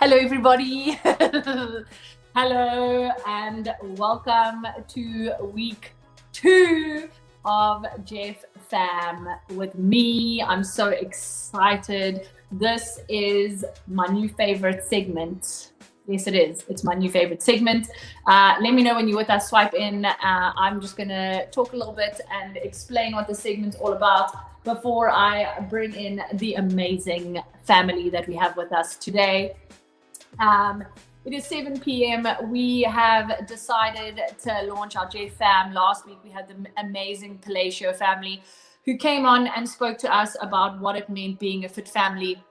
Hello, everybody. Hello, and welcome to week 2 of Jeff Fam with me. I'm so excited. This is my new favorite segment. Yes, it is. It's my new favorite segment. Let me know when you're with us. Swipe in. I'm just going to talk a little bit and explain what the segment's all about before I bring in the amazing family that we have with us today. It is 7 p.m. We have decided to launch our J Fam. Last week, we had the amazing Palacio family who came on and spoke to us about what it meant being a fit family,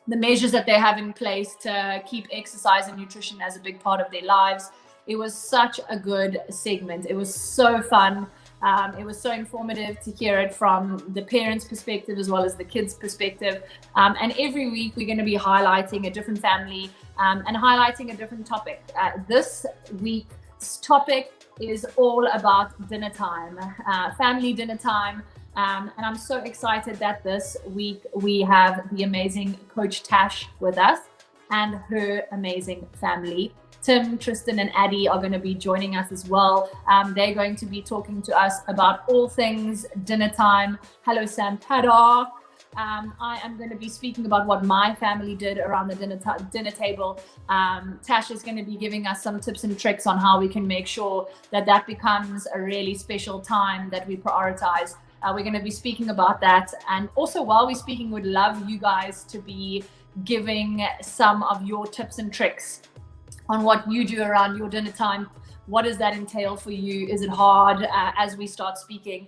the measures that they have in place to keep exercise and nutrition as a big part of their lives. It was such a good segment. It was so fun. It was so informative to hear it from the parents' perspective as well as the kids' perspective. And every week we're going to be highlighting a different family and highlighting a different topic. This week's topic is all about dinner time, family dinner time. And I'm so excited that this week we have the amazing Coach Tash with us and her amazing family. Tim, Tristan, and Addie are going to be joining us as well. They're going to be talking to us about all things dinner time. Hello, Sam Paddock. I am going to be speaking about what my family did around the dinner table. Tash is going to be giving us some tips and tricks on how we can make sure that becomes a really special time that we prioritize. We're going to be speaking about that. And also, while we're speaking, we'd love you guys to be giving some of your tips and tricks on what you do around your dinner time. What does that entail for you? Is it hard as we start speaking?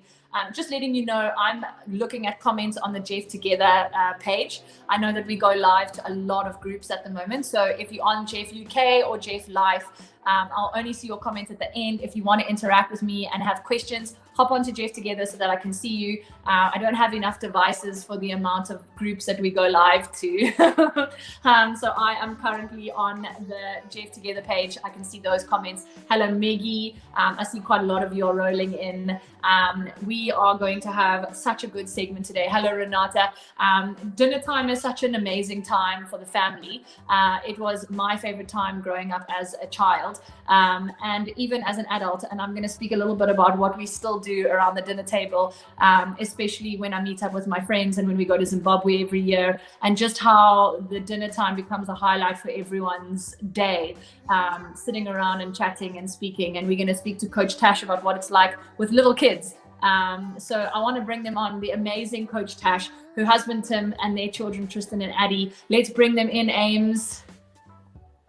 Just letting you know, I'm looking at comments on the Jeff Together page. I know that we go live to a lot of groups at the moment. So if you're on Jeff UK or Jeff Life, I'll only see your comments at the end. If you want to interact with me and have questions, hop onto Jeff Together so that I can see you. I don't have enough devices for the amount of groups that we go live to. So I am currently on the Jeff Together page. I can see those comments. Hello, Maggie. I see quite a lot of you are rolling in. We are going to have such a good segment today. Hello, Renata. Dinner time is such an amazing time for the family. It was my favorite time growing up as a child and even as an adult. And I'm going to speak a little bit about what we still do around the dinner table, especially when I meet up with my friends and when we go to Zimbabwe every year, and just how the dinner time becomes a highlight for everyone's day, sitting around and chatting and speaking. And we're going to speak to Coach Tash about what it's like with little kids. So I want to bring them on, the amazing Coach Tash, her husband Tim, and their children Tristan and Addie. Let's bring them in, Ames.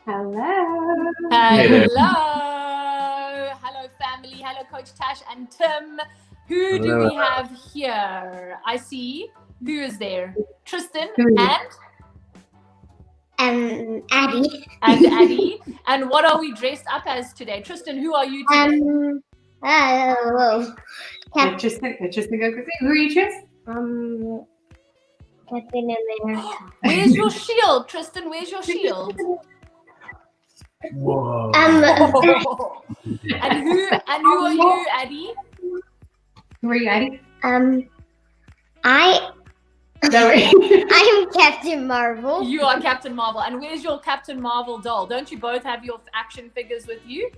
Hello. Hello, family. Hello, Coach Tash and Tim. Who do we have here? I see. Who is there? Tristan and Addie. And Addie. And what are we dressed up as today? Tristan, who are you today? Interesting. Go quickly. Who are you choosing? Captain America. Where's your shield, Tristan? Where's your shield? Whoa. And who are you, Addie? Who are you, Addie? I am Captain Marvel. You are Captain Marvel. And where's your Captain Marvel doll? Don't you both have your action figures with you?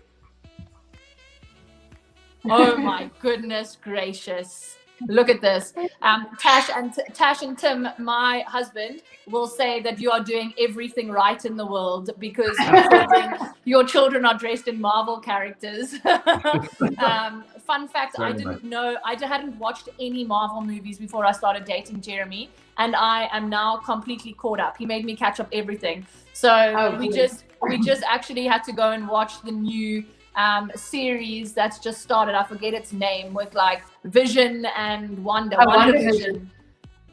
Oh my goodness gracious. Look at this. Tash and Tim, my husband, will say that you are doing everything right in the world because your children are dressed in Marvel characters. Fun fact, I didn't know, I hadn't watched any Marvel movies before I started dating Jeremy, and I am now completely caught up. He made me catch up everything. So we just actually had to go and watch the new series that's just started. I forget its name, with like Vision and Wonder Vision.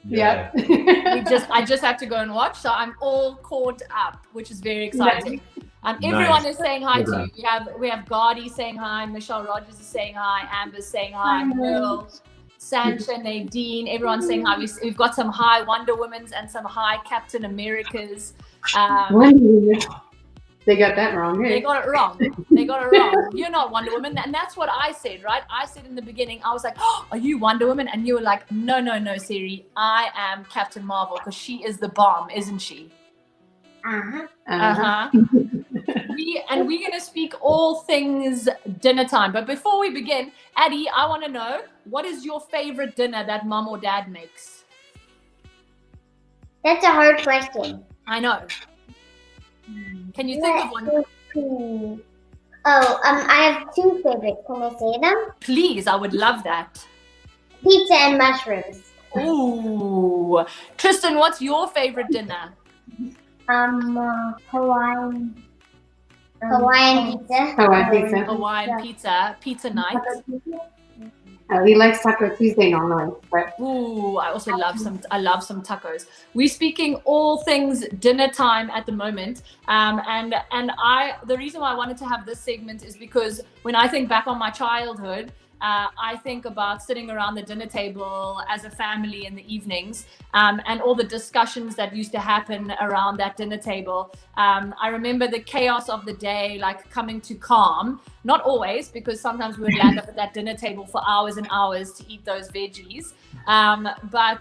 Yeah. I just had to go and watch, so I'm all caught up, which is very exciting. Everyone is saying hi to you. We have Gardy saying hi, Michelle Rogers is saying hi, Amber's saying hi, Merle, Sancha, Nadine, everyone's saying hi. We've got some high Wonder Womans and some high Captain Americas. They got that wrong. They got it wrong. You're not Wonder Woman. And that's what I said, right? I said in the beginning, I was like, oh, are you Wonder Woman? And you were like, no, Seri. I am Captain Marvel because she is the bomb, isn't she? Uh-huh. We're going to speak all things dinner time. But before we begin, Addie, I want to know, what is your favorite dinner that mom or dad makes? That's a hard question. I know. Can you think of one? I have two favorites. Can I say them? Please, I would love that. Pizza and mushrooms. Ooh. Tristan, what's your favorite dinner? Hawaiian pizza. Hawaiian pizza night. He likes Taco Tuesday normally, but ooh, I also love some tacos. We're speaking all things dinner time at the moment, the reason why I wanted to have this segment is because when I think back on my childhood, I think about sitting around the dinner table as a family in the evenings, and all the discussions that used to happen around that dinner table. I remember the chaos of the day, like coming to calm. Not always, because sometimes we would land up at that dinner table for hours and hours to eat those veggies. But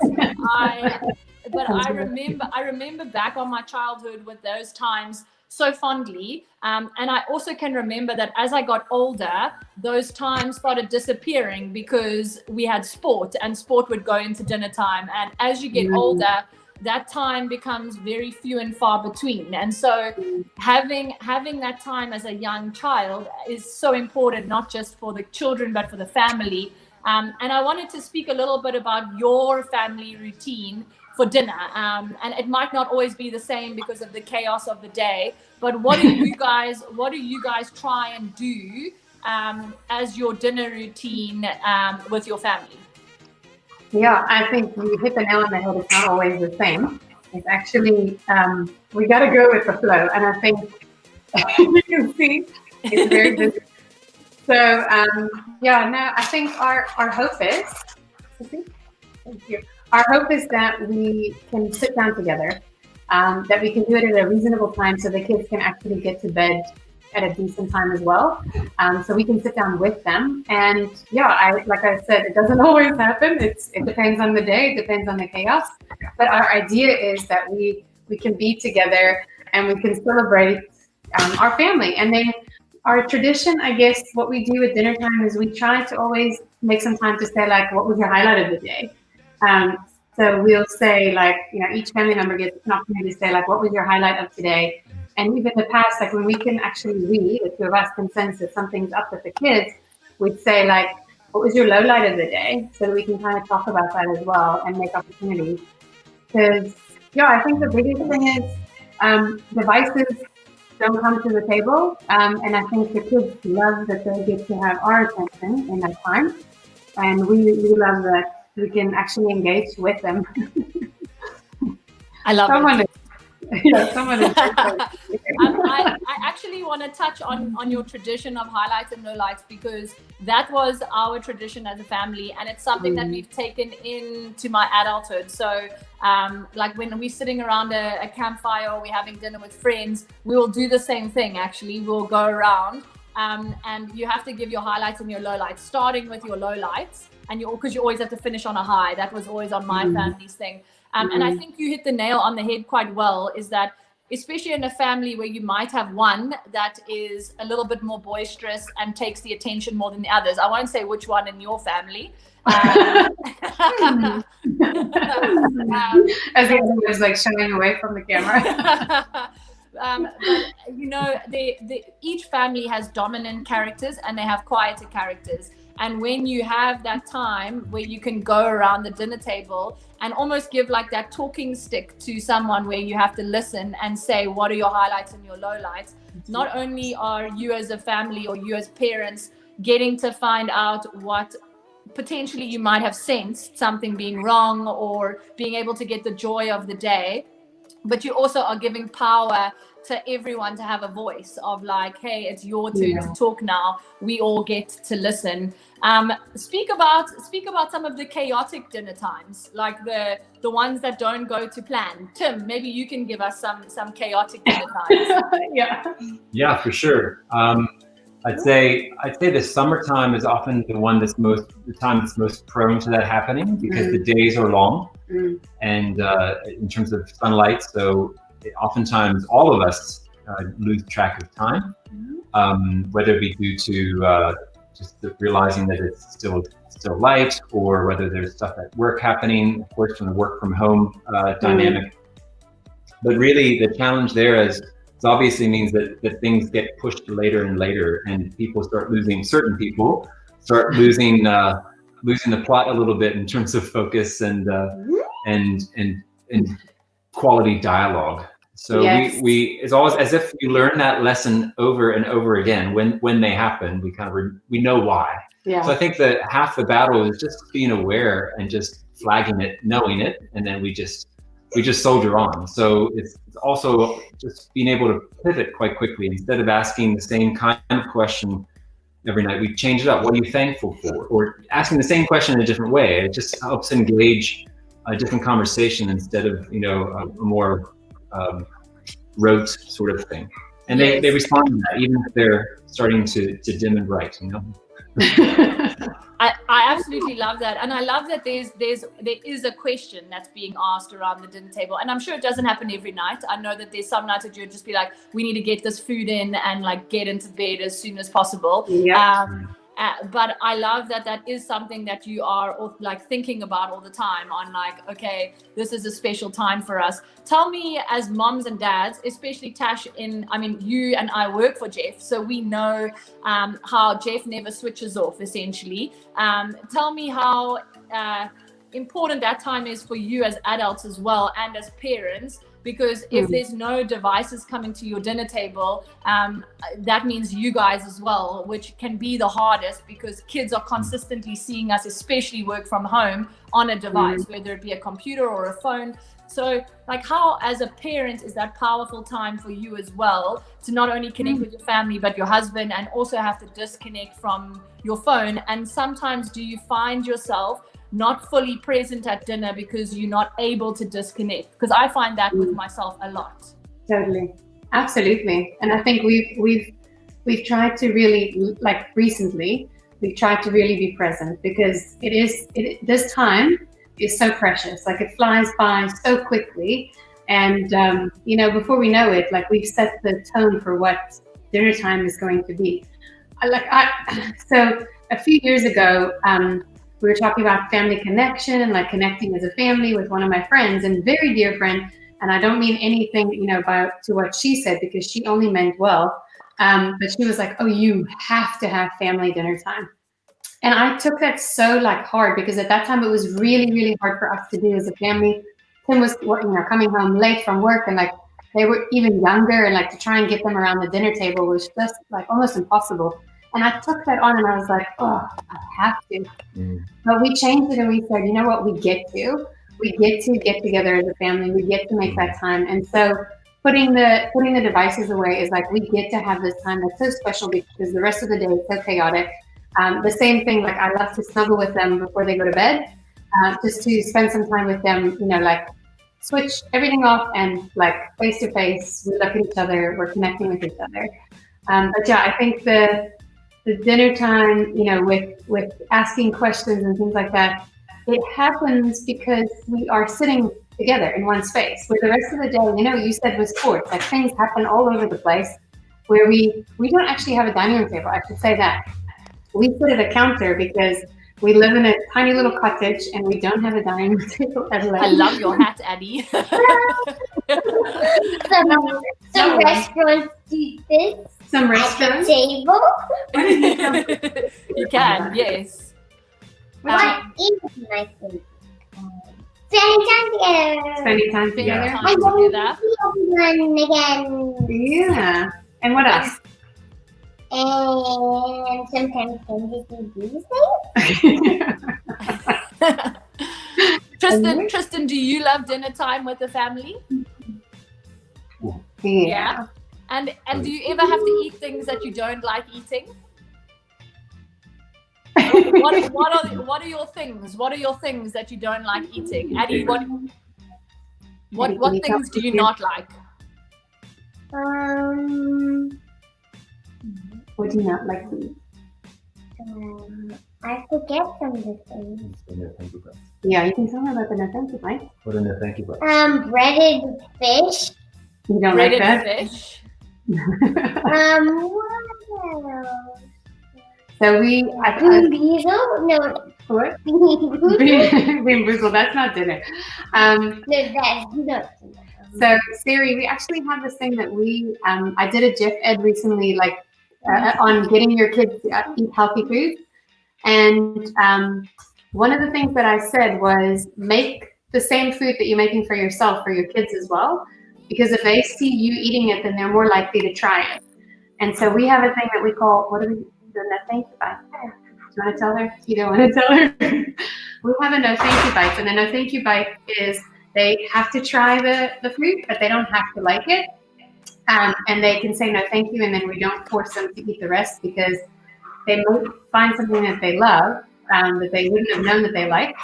I remember back on my childhood with those times so fondly. And I also can remember that as I got older, those times started disappearing because we had sport, and sport would go into dinner time. And as you get older, that time becomes very few and far between. And so having that time as a young child is so important, not just for the children, but for the family. And I wanted to speak a little bit about your family routine for dinner. And it might not always be the same because of the chaos of the day, but what do you guys try and do as your dinner routine with your family? yeah, I think you hit the nail on the head. It's not always the same. It's actually, we got to go with the flow. And I think you can see it's very busy. So, I think our hope is, thank you. Our hope is that we can sit down together, that we can do it at a reasonable time so the kids can actually get to bed at a decent time as well. So we can sit down with them. And like I said, it doesn't always happen. It depends on the day, it depends on the chaos. But our idea is that we can be together and we can celebrate our family. And then our tradition, I guess, what we do at dinner time is we try to always make some time to say, like, what was your highlight of the day? So we'll say, like, each family member gets an opportunity to say, like, what was your highlight of today? And even in the past, like when we can actually read, if two of us can sense that something's up with the kids, we'd say, like, what was your low light of the day? So that we can kind of talk about that as well and make opportunities. Because, I think the biggest thing is devices don't come to the table. And I think the kids love that they get to have our attention in that time. And we love that we can actually engage with them. I love it. Someone is I actually want to touch on your tradition of highlights and lowlights, because that was our tradition as a family, and it's something that we've taken into my adulthood. So like when we're sitting around a campfire or we're having dinner with friends, we will do the same thing. Actually, we'll go around and you have to give your highlights and your lowlights, starting with your lowlights, and because you always have to finish on a high. That was always on my family's thing. And I think you hit the nail on the head quite well, is that especially in a family where you might have one that is a little bit more boisterous and takes the attention more than the others. I won't say which one in your family. As he was like shying away from the camera. But each family has dominant characters and they have quieter characters. And when you have that time where you can go around the dinner table and almost give like that talking stick to someone where you have to listen and say, what are your highlights and your lowlights? Not only are you as a family or you as parents getting to find out what potentially you might have sensed something being wrong or being able to get the joy of the day, but you also are giving power to everyone to have a voice of like, hey, it's your turn to talk now. We all get to listen. Speak about some of the chaotic dinner times, like the ones that don't go to plan. Tim, maybe you can give us some chaotic dinner times. Yeah, for sure. I'd say the summertime is often the time that's most prone to that happening, because the days are long and in terms of sunlight. So oftentimes all of us lose track of time, whether it be due to just realizing that it's still light, or whether there's stuff at work happening, of course, from the work from home dynamic. But really, the challenge there is it obviously means that things get pushed later and later, and certain people start losing the plot a little bit in terms of focus and quality dialogue. So Yes. we it's always as if you learn that lesson over and over again. When they happen, we know why. Yeah. So I think that half the battle is just being aware and just flagging it, knowing it, and then we just soldier on. So it's also just being able to pivot quite quickly. Instead of asking the same kind of question every night, we change it up. What are you thankful for? Or asking the same question in a different way. It just helps engage a different conversation instead of a more rote sort of thing. And they respond to that, even if they're starting to dim and bright, I absolutely love that, and I love that there is a question that's being asked around the dinner table, and I'm sure it doesn't happen every night. I know that there's some nights that you'd just be like, we need to get this food in and like get into bed as soon as possible. But I love that is something that you are like thinking about all the time on like, okay, this is a special time for us. Tell me, as moms and dads, especially Tash, you and I work for Jeff, so we know how Jeff never switches off, essentially. Tell me how important that time is for you as adults as well, and as parents. Because if there's no devices coming to your dinner table, that means you guys as well, which can be the hardest, because kids are consistently seeing us, especially work from home, on a device, whether it be a computer or a phone. So like, how as a parent is that powerful time for you as well, to not only connect with your family, but your husband, and also have to disconnect from your phone? And sometimes do you find yourself not fully present at dinner because you're not able to disconnect? Because I find that with myself a lot. Totally, absolutely. And I think we've tried to really, like recently, we've tried to really be present, because this time is so precious. Like, it flies by so quickly, and before we know it, like, we've set the tone for what dinner time is going to be. So a few years ago, we were talking about family connection and like connecting as a family with one of my friends, and very dear friend. And I don't mean anything, to what she said, because she only meant well. But she was like, "Oh, you have to have family dinner time." And I took that so like hard, because at that time it was really, really hard for us to do as a family. Tim was, coming home late from work, and like they were even younger, and like to try and get them around the dinner table was just like almost impossible. And I took that on, and I was like, oh, I have to. But we changed it, and we said, you know what, we get to get together as a family. We get to make that time. And so putting the devices away is like, we get to have this time that's so special, because the rest of the day is so chaotic. The same thing, like, I love to snuggle with them before they go to bed, just to spend some time with them, like switch everything off, and like face to face, we look at each other, we're connecting with each other. But yeah, I think the dinner time, with asking questions and things like that, it happens because we are sitting together in one space. Where the rest of the day, you said with sports, like things happen all over the place, where we don't actually have a dining room table. I should say that. We sit at a counter because we live in a tiny little cottage, and we don't have a dining room table. I love your hat, Addie. Some restaurants do this. Some restaurants. Table. You can, yes. What is my favorite? Spending time together. Spending time together. Time I'm going together. to see everyone again. Yeah. And what else? And sometimes can just do these things. Tristan, do you love dinner time with the family? Yeah. And do you ever have to eat things that you don't like eating? What are your things? What are your things that you don't like eating? Addie, what things do you not like? What do you not like to eat? I forget some of the things. Yeah, you can tell me about the Natanki, right? What are the thank you? Breaded fish. You don't Bread like and that? fish. What else? So Bean Beazel? No. what? Bean Bean boozled. That's not dinner. No, that's not. So Siri, we actually have this thing that I did a GIF ed recently, like on getting your kids to eat healthy food. And one of the things that I said was make the same food that you're making for yourself for your kids as well, because if they see you eating it, then they're more likely to try it. And so we have a thing that we call, what do we do? No thank you bite. Do you want to tell her? You don't want to tell her? We have a no thank you bite, and the no thank you bite is they have to try the food, but they don't have to like it. And they can say no thank you, and then we don't force them to eat the rest, because they might find something that they love that they wouldn't have known that they liked,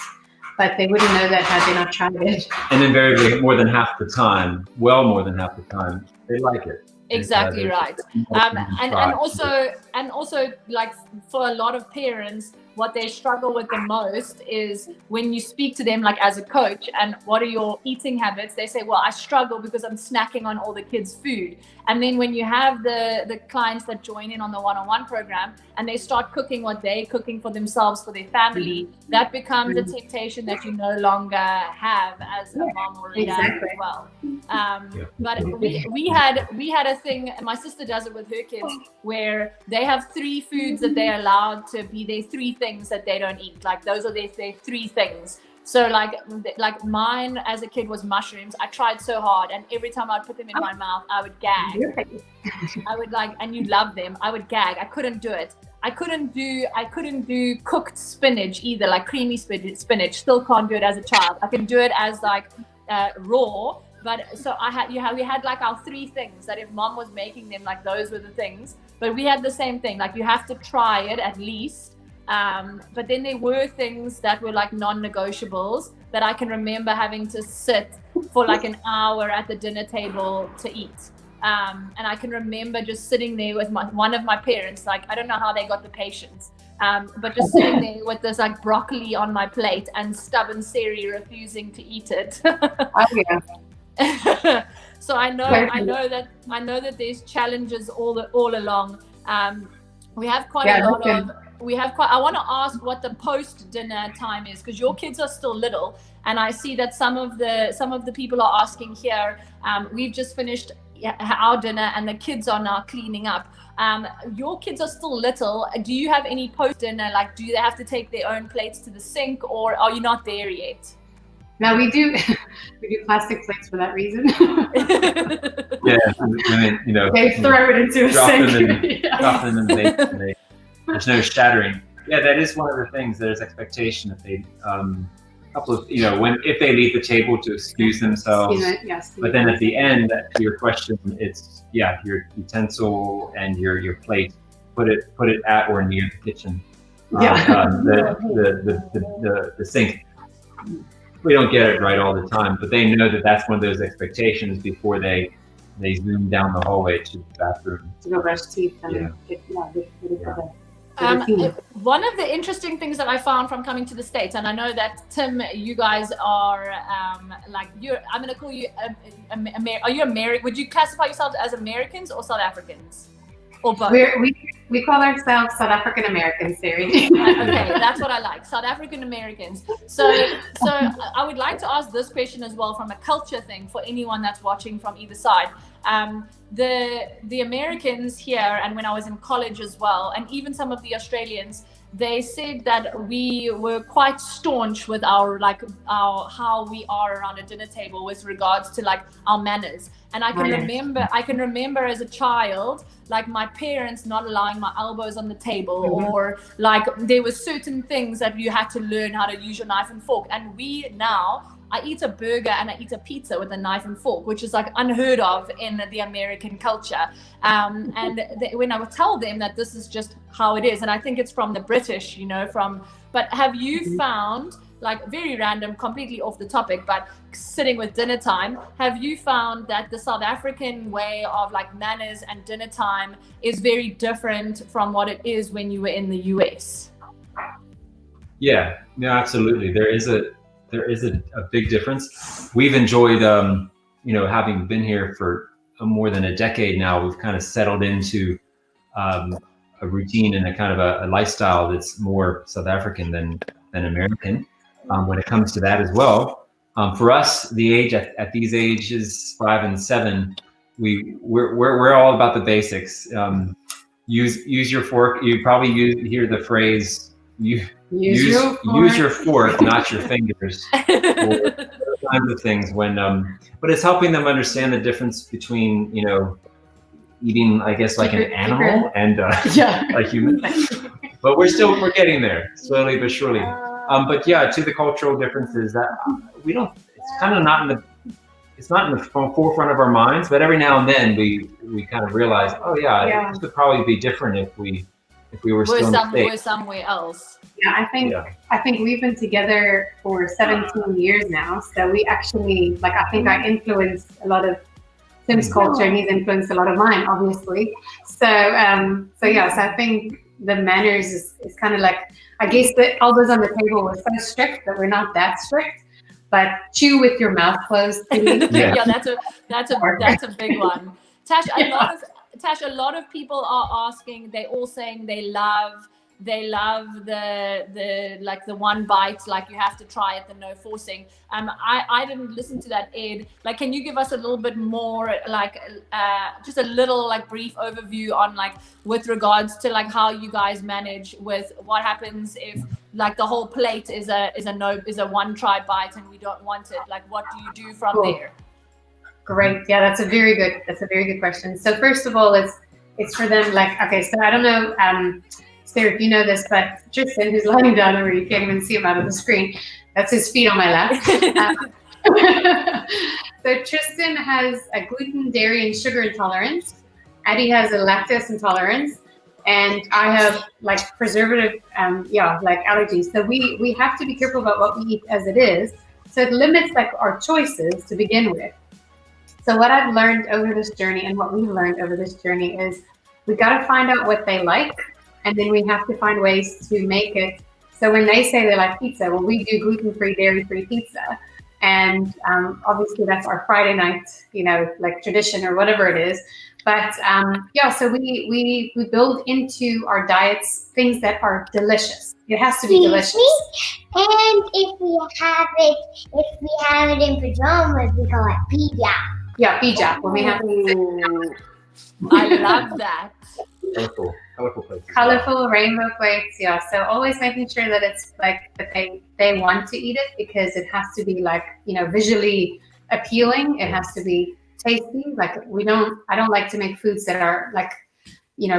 but they wouldn't know that had they not tried it. And invariably, more than half the time, well more than half the time, they like it. Exactly right. And also like for a lot of parents, what they struggle with the most is when you speak to them like as a coach and what are your eating habits, they say, well, I struggle because I'm snacking on all the kids' food. And then when you have the clients that join in on the one-on-one program and they start cooking what they're cooking for themselves, for their family, that becomes a temptation that you no longer have as a mom or a dad as well. But we had a thing, my sister does it with her kids, where they have 3 foods that they're allowed to be their 3 things that they don't eat. Like those are their 3 things. So like mine as a kid was mushrooms. I tried so hard, and every time I'd put them in my mouth, I would gag. I would and you love them. I would gag. I couldn't do it. I couldn't do cooked spinach either, like creamy spinach. Still can't do it as a child. I can do it as like raw. But so we had like our 3 things that if mom was making them, like those were the things. But we had the same thing. Like you have to try it at least. But then there were things that were like non-negotiables that I can remember having to sit for like an hour at the dinner table to eat. And I can remember just sitting there with one of my parents, like, I don't know how they got the patience, but just sitting there with this like broccoli on my plate and stubborn Seri refusing to eat it. Oh, yeah. So I know that there's challenges all along. We have quite a lot of. I want to ask what the post-dinner time is, because your kids are still little, and I see that some of the people are asking here. We've just finished our dinner, and the kids are now cleaning up. Your kids are still little. Do you have any post-dinner? Like, do they have to take their own plates to the sink, or are you not there yet? No, we do plastic plates for that reason. Yeah, and then, they throw it into a sink. Drop them in the there's no shattering. Yeah, that is one of the things. There's expectation that they, if they leave the table to excuse themselves. Yes. But then at the end, to your question, it's your utensil and your plate. Put it at or near the kitchen. The sink. We don't get it right all the time, but they know that that's one of those expectations before they zoom down the hallway to the bathroom to go brush teeth and one of the interesting things that I found from coming to the States, and I know that Tim, you guys are I'm going to call you are you American? Would you classify yourselves as Americans or South Africans, or both? We call ourselves South African Americans, Seri. Okay, that's what I like, South African Americans. So I would like to ask this question as well, from a culture thing, for anyone that's watching from either side. The Americans here, and when I was in college as well, and even some of the Australians, they said that we were quite staunch with our how we are around a dinner table with regards to like our manners. And I can remember as a child, like my parents not allowing my elbows on the table, or like there were certain things that you had to learn how to use your knife and fork. And I eat a burger and I eat a pizza with a knife and fork, which is like unheard of in the American culture. When I would tell them that this is just how it is, and I think it's from the British, but have you found, like very random, completely off the topic, but sitting with dinner time, have you found that the South African way of like manners and dinner time is very different from what it is when you were in the US? Yeah, no, absolutely. There is a big difference. We've enjoyed having been here for more than a decade now, we've kind of settled into a routine and a kind of a lifestyle that's more South African than American when it comes to that as well. For us, the age at these ages, 5 and 7, we're all about the basics. Use your fork. You probably hear the phrase use your fork, not your fingers. Or kinds of things but it's helping them understand the difference between eating, I guess, like an animal and like human. But we're getting there slowly but surely. But yeah, to the cultural differences that we don't. It's kind of not in the forefront of our minds. But every now and then we kind of realize, oh yeah, this would probably be different if we were still in the States. We're somewhere else. Yeah, I think we've been together for 17 years now. So we actually, I think I influenced a lot of Tim's culture, and he's influenced a lot of mine, obviously. So I think the manners is kind of like, I guess the elbows on the table was so strict that we're not that strict, but chew with your mouth closed. Yeah, that's a big one. Tash, a lot of people are asking. They're all saying they love the one bite, like you have to try it, the no forcing. I didn't listen to that, Ed. Can you give us a little bit more, just a little brief overview on with regards to how you guys manage with what happens if the whole plate is a one try bite and we don't want it? What do you do from there? Great. Yeah, that's a very good question. So first of all, it's for them okay, so I don't know Sarah, if you know this, but Tristan, who's lying down over, you can't even see him out of the screen. That's his feet on my lap. So Tristan has a gluten, dairy, and sugar intolerance. Addie has a lactose intolerance, and I have preservative, allergies. So we have to be careful about what we eat as it is. So it limits our choices to begin with. So what I've learned over this journey, and what we've learned over this journey, is we got to find out what they like. And then we have to find ways to make it. So when they say they like pizza, well, we do gluten-free, dairy-free pizza. And obviously that's our Friday night, tradition or whatever it is. But so we build into our diets things that are delicious. It has to be delicious. And if we have it in pajamas, we call it pija. Yeah, pija. When we have I love that. Colorful plates. Colorful rainbow plates, yeah. So always making sure that it's that they want to eat it, because it has to be visually appealing. It has to be tasty. I don't like to make foods that are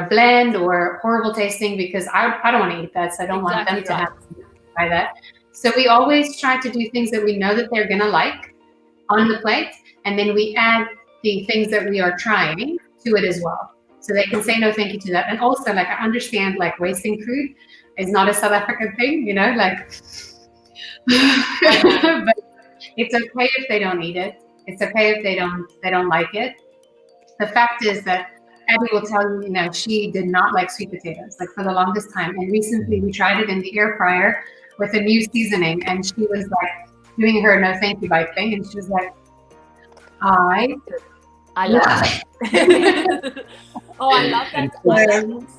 bland or horrible tasting, because I don't want to eat that. So I don't want them to have to try that. So we always try to do things that we know that they're gonna like on the plate, and then we add the things that we are trying to it as well. So they can say no thank you to that. And also, I understand, wasting food is not a South African thing, but it's okay if they don't eat it. It's okay if they don't like it. The fact is that Abby will tell you, she did not like sweet potatoes, for the longest time. And recently we tried it in the air fryer with a new seasoning, and she was doing her no thank you bite thing, and she was like, I love it. Oh, I love that.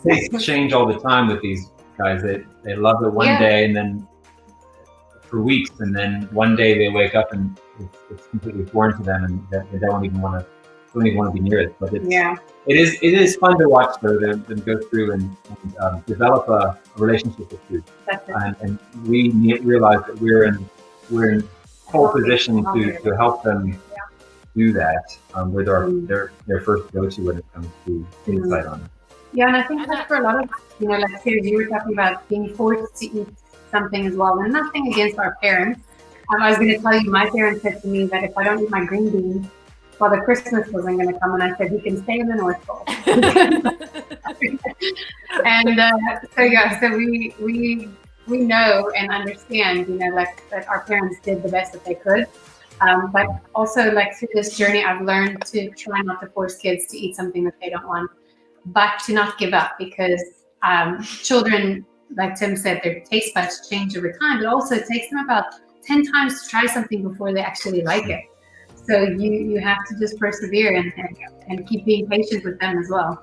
Tastes change all the time with these guys. They love it one day, and then for weeks, and then one day they wake up and it's completely foreign to them, and they don't even want to be near it. But it is fun to watch them go through and develop a relationship with food. And we realize that we're in pole position to help them do that with their first go-to when it comes to insight on it. Yeah, and I think that for a lot of, Sarah, you were talking about being forced to eat something as well. And nothing against our parents. I was going to tell you, my parents said to me that if I don't eat my green beans, Father Christmas wasn't going to come, and I said he can stay in the North Pole. And so we know and understand, that our parents did the best that they could. But also, through this journey, I've learned to try not to force kids to eat something that they don't want, but to not give up, because children, like Tim said, their taste buds change over time, but also it takes them about 10 times to try something before they actually like it. So you have to just persevere and keep being patient with them as well.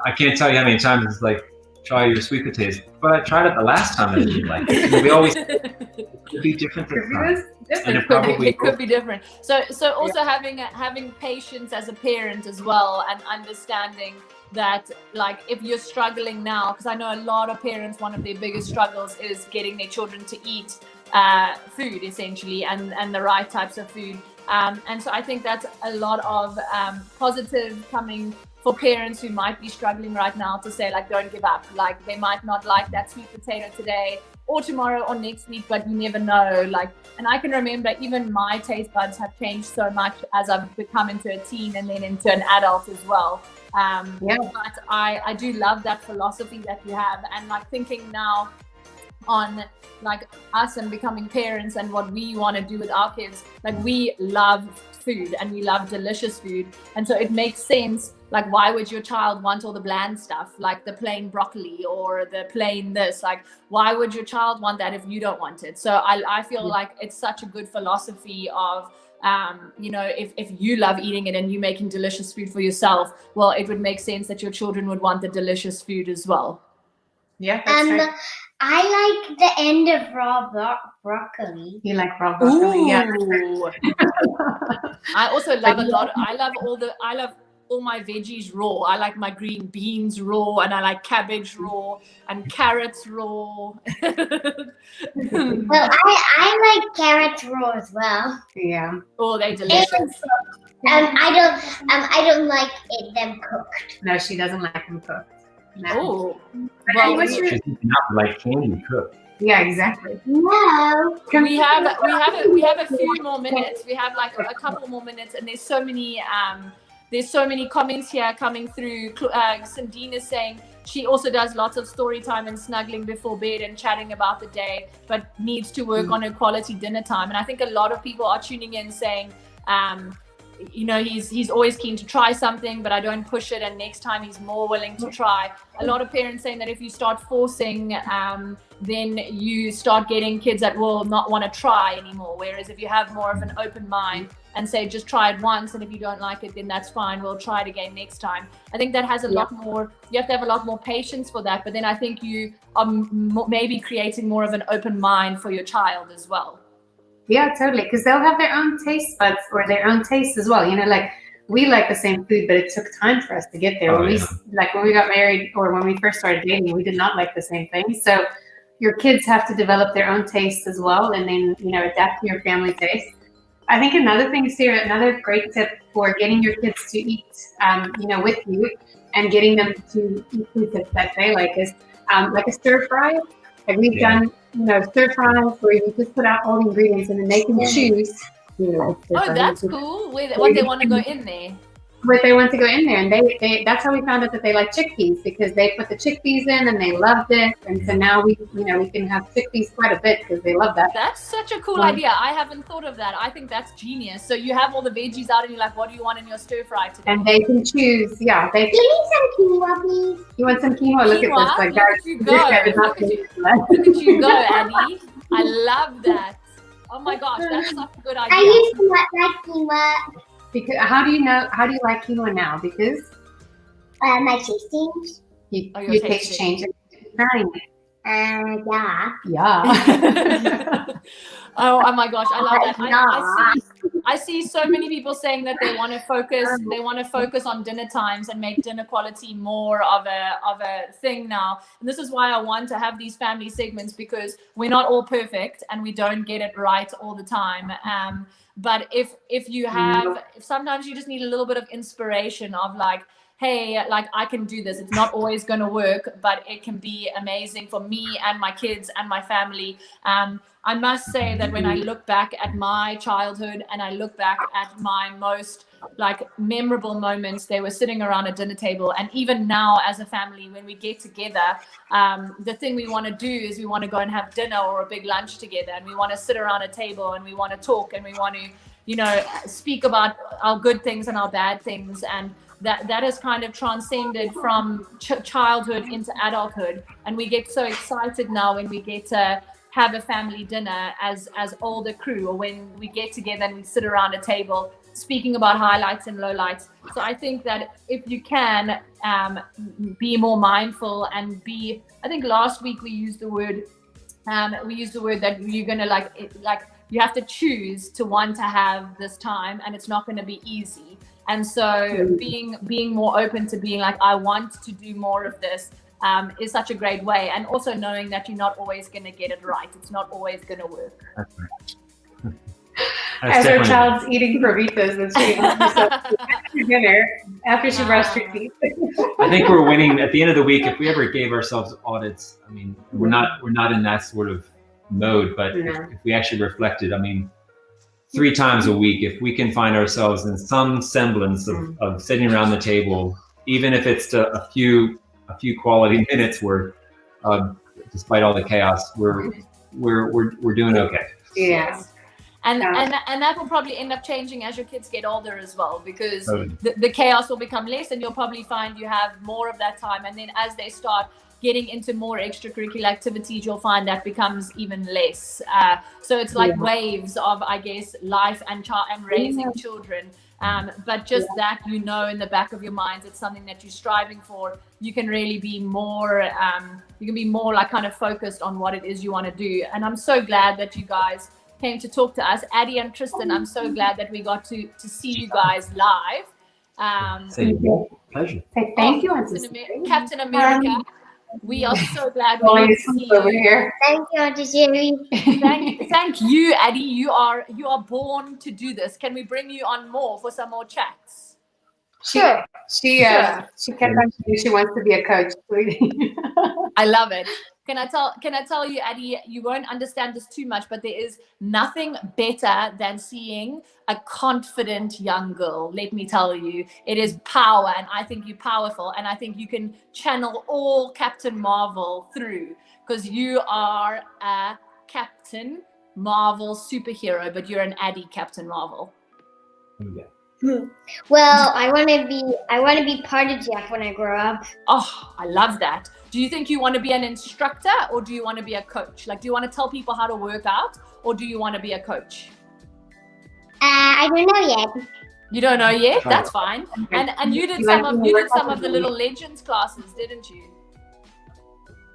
I can't tell you how many times it's like, try your sweet potatoes, but I tried it the last time and I didn't like it. And we always it could be different this time. And it could be different. So also having patience as a parent as well, and understanding that, like, if you're struggling now, because I know a lot of parents, one of their biggest struggles is getting their children to eat food, essentially, and the right types of food. And so I think that's a lot of positive coming for parents who might be struggling right now, to say, like, don't give up. Like, they might not like that sweet potato today or tomorrow or next week, but you never know. Like, and I can remember even my taste buds have changed so much as I've become into a teen and then into an adult as well. But I do love that philosophy that you have, and like thinking now on like us and becoming parents and what we want to do with our kids. Like, we love food and we love delicious food, and so it makes sense. Like, why would your child want all the bland stuff, like the plain broccoli or the plain this? Like, why would your child want that if you don't want it? So I feel like it's such a good philosophy of, if you love eating it and you making delicious food for yourself, well, it would make sense that your children would want the delicious food as well. Yeah, that's right. I like the end of raw broccoli. You like raw broccoli? Yeah. I also love I love all my veggies raw. I like my green beans raw, and I like cabbage raw and carrots raw. Well, I like carrots raw as well. Yeah. Oh, they're delicious. I don't like them cooked. No, she doesn't like them cooked. No. Oh, Well, She's not like candy cooked. yeah, exactly. No. we have a few more minutes. We have like a couple more minutes, and there's so many comments here coming through. Sandine is saying she also does lots of story time and snuggling before bed and chatting about the day, but needs to work on her quality dinner time. And I think a lot of people are tuning in saying, he's always keen to try something, but I don't push it, and next time he's more willing to try. A lot of parents saying that if you start forcing, then you start getting kids that will not want to try anymore. Whereas if you have more of an open mind and say, just try it once, and if you don't like it, then that's fine, we'll try it again next time. I think that has a lot more, you have to have a lot more patience for that. But then I think you are maybe creating more of an open mind for your child as well. Yeah, totally. Because they'll have their own taste buds or their own taste as well. Like, we like the same food, but it took time for us to get there. When we got married or when we first started dating, we did not like the same things. So your kids have to develop their own taste as well, and then adapt to your family taste. I think another thing, Sarah, another great tip for getting your kids to eat, with you and getting them to eat food that they like is like a stir fry. Like, we've done, stir fries where you just put out all the ingredients and then they can choose. Oh, that's cool. What they want to go in there. What they want to go in there, and they that's how we found out that they like chickpeas, because they put the chickpeas in and they loved it, and so now we can have chickpeas quite a bit because they love that. That's such a cool idea. I haven't thought of that. I think that's genius. So you have all the veggies out, and you're like, what do you want in your stir fry today? And they can choose. Yeah, they Give me some quinoa, please. You want some quinoa? Look at this, like, Look at you go, Annie. I love that. Oh my gosh, that's such a good idea. I used to like quinoa. Because how do you like quinoa now? Because my tasting. Your taste changes. Yeah. Yeah. Oh my gosh, I love that. I see so many people saying that they want to focus on dinner times and make dinner quality more of a thing now. And this is why I want to have these family segments, because we're not all perfect and we don't get it right all the time. But if sometimes you just need a little bit of inspiration of like, hey, like, I can do this. It's not always going to work, but it can be amazing for me and my kids and my family. I must say that when I look back at my childhood and I look back at my most like memorable moments, they were sitting around a dinner table. And even now as a family, when we get together, the thing we want to do is we want to go and have dinner or a big lunch together, and we want to sit around a table and we want to talk and we want to, speak about our good things and our bad things. And that has kind of transcended from childhood into adulthood. And we get so excited now when we get to have a family dinner as older crew, or when we get together and we sit around a table speaking about highlights and lowlights. So I think that if you can be more mindful and I think last week we used the word that you're gonna like you have to choose to want to have this time, and it's not going to be easy. And so being more open to being like, I want to do more of this, is such a great way. And also knowing that you're not always going to get it right. It's not always going to work. That's right. As her child's eating crovitas and she after dinner, after she brushed her teeth. I think we're winning at the end of the week. If we ever gave ourselves audits, I mean, we're not in that sort of mode, but if we actually reflected, I mean, 3 times a week, if we can find ourselves in some semblance of sitting around the table, even if it's to a few quality minutes worth, despite all the chaos, we're doing okay. Yeah. And that will probably end up changing as your kids get older as well, because the chaos will become less, and you'll probably find you have more of that time. And then as they start getting into more extracurricular activities, you'll find that becomes even less. So it's like waves of, I guess, life and raising children. But just that, in the back of your minds, it's something that you're striving for. You can really be more, like kind of focused on what it is you want to do. And I'm so glad that you guys came to talk to us. Addie and Tristan, I'm so glad that we got to see you guys live. Pleasure. Thank you, Captain America. We are so glad we get to see you. Here. Thank you, Auntie Seri. Thank you, Addie. You are born to do this. Can we bring you on more for some more chats? Sure. She kept on saying she wants to be a coach. I love it. Can I tell you, Addie, you won't understand this too much, but there is nothing better than seeing a confident young girl. Let me tell you, it is power, and I think you're powerful, and I think you can channel all Captain Marvel through, because you are a Captain Marvel superhero, but you're an Addie Captain Marvel. Yeah. Well, I want to be part of Jeff when I grow up. Oh, I love that. Do you think you want to be an instructor, or do you want to be a coach? Like, do you want to tell people how to work out, or do you want to be a coach? I don't know yet. You don't know yet? That's fine. And you did some of the little legends classes, didn't you?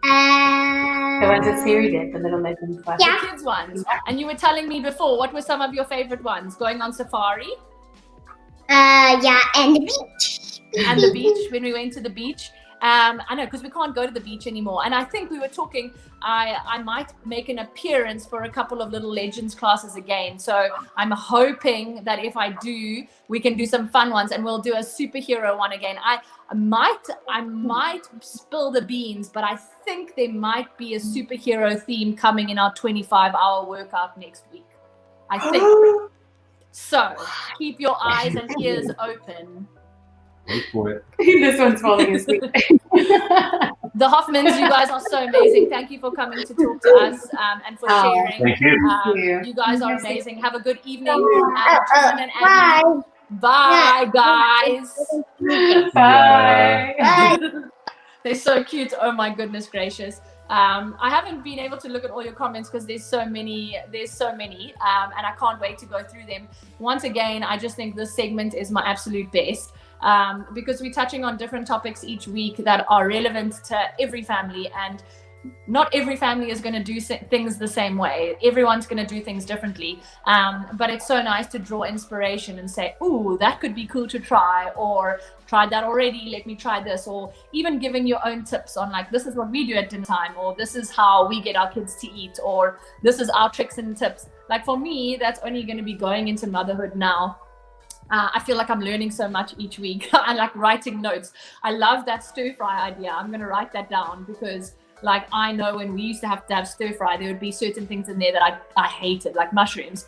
The ones that Seri did, the little legends classes. Yeah. The kids ones. And you were telling me before, what were some of your favorite ones? Going on safari? Yeah, and the beach. And the beach, when we went to the beach. I know, because we can't go to the beach anymore. And I think we were talking, I might make an appearance for a couple of little legends classes again. So I'm hoping that if I do, we can do some fun ones, and we'll do a superhero one again. I might spill the beans, but I think there might be a superhero theme coming in our 25-hour workout next week. I think. So keep your eyes and ears open. Wait for it. This one's falling asleep. The Hoffmans, you guys are so amazing. Thank you for coming to talk to us and for sharing. Thank you. You guys are amazing. Have a good evening. Bye. Bye, guys. Bye. They're so cute. Oh my goodness gracious. I haven't been able to look at all your comments because there's so many, and I can't wait to go through them. Once again, I just think this segment is my absolute best. Because we're touching on different topics each week that are relevant to every family, and not every family is going to do things the same way. Everyone's going to do things differently. But it's so nice to draw inspiration and say, ooh, that could be cool to try, or tried that already, let me try this, or even giving your own tips on like, this is what we do at dinner time, or this is how we get our kids to eat, or this is our tricks and tips. Like for me, that's only going to be going into motherhood now. I feel like I'm learning so much each week. I like writing notes. I love that stir fry idea. I'm going to write that down because like I know when we used to have stir fry, there would be certain things in there that I hated, like mushrooms.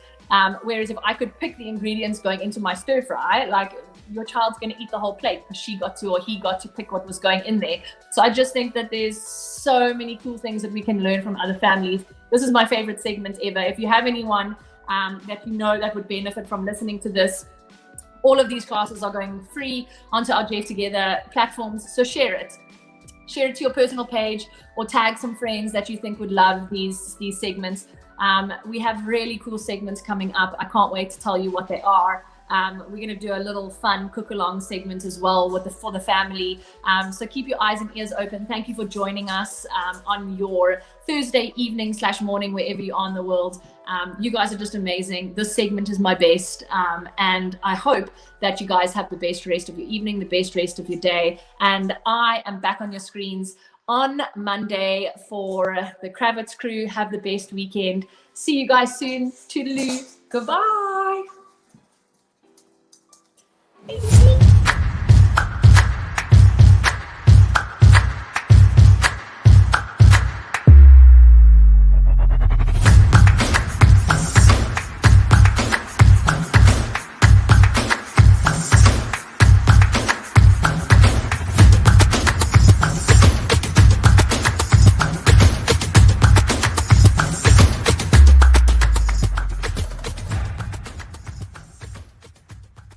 Whereas if I could pick the ingredients going into my stir fry, like your child's going to eat the whole plate because she got to, or he got to pick what was going in there. So I just think that there's so many cool things that we can learn from other families. This is my favorite segment ever. If you have anyone that you know that would benefit from listening to this, all of these classes are going free onto our Jeff Together platforms. So share it. Share it to your personal page or tag some friends that you think would love these segments. We have really cool segments coming up. I can't wait to tell you what they are. We're going to do a little fun cook along segment as well for the family. So keep your eyes and ears open. Thank you for joining us on your Thursday evening / morning, wherever you are in the world. You guys are just amazing. This segment is my best. And I hope that you guys have the best rest of your evening, the best rest of your day. And I am back on your screens on Monday for the Kravitz crew. Have the best weekend. See you guys soon. Toodaloo. Goodbye.